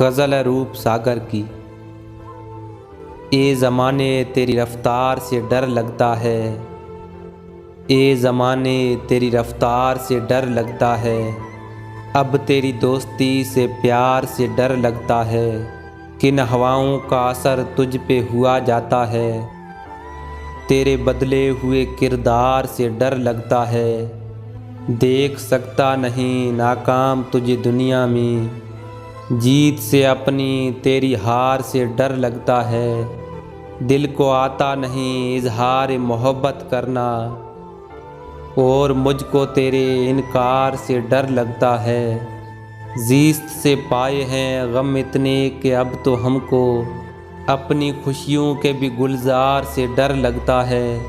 गज़ल रूप सागर की। ए ज़माने तेरी रफ़्तार से डर लगता है, ए ज़माने तेरी रफ़्तार से डर लगता है। अब तेरी दोस्ती से प्यार से डर लगता है, किन हवाओं का असर तुझ पे हुआ जाता है। तेरे बदले हुए किरदार से डर लगता है, देख सकता नहीं नाकाम तुझे दुनिया में। जीत से अपनी तेरी हार से डर लगता है, दिल को आता नहीं इजहार मोहब्बत करना। और मुझको तेरे इनकार से डर लगता है, ज़ीस्त से पाए हैं गम इतने कि अब तो हमको अपनी खुशियों के भी गुलजार से डर लगता है।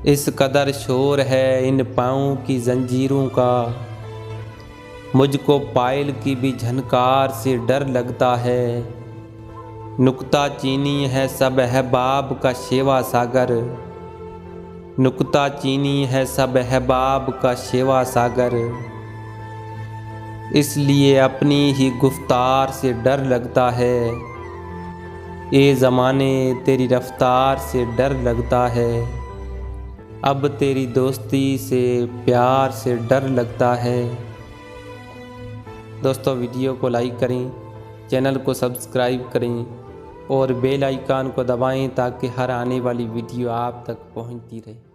इस कदर शोर है इन पाँवों की जंजीरों का, मुझको पायल की भी झनकार से डर लगता है। नुक्ता चीनी है सब अहबाब का शेवा सागर, नुक्ता चीनी है सब अहबाब का शेवा सागर। इसलिए अपनी ही गुफ्तार से डर लगता है, ए ज़माने तेरी रफ़्तार से डर लगता है। अब तेरी दोस्ती से प्यार से डर लगता है। दोस्तों, वीडियो को लाइक करें, चैनल को सब्सक्राइब करें और बेल आइकन को दबाएं ताकि हर आने वाली वीडियो आप तक पहुंचती रहे।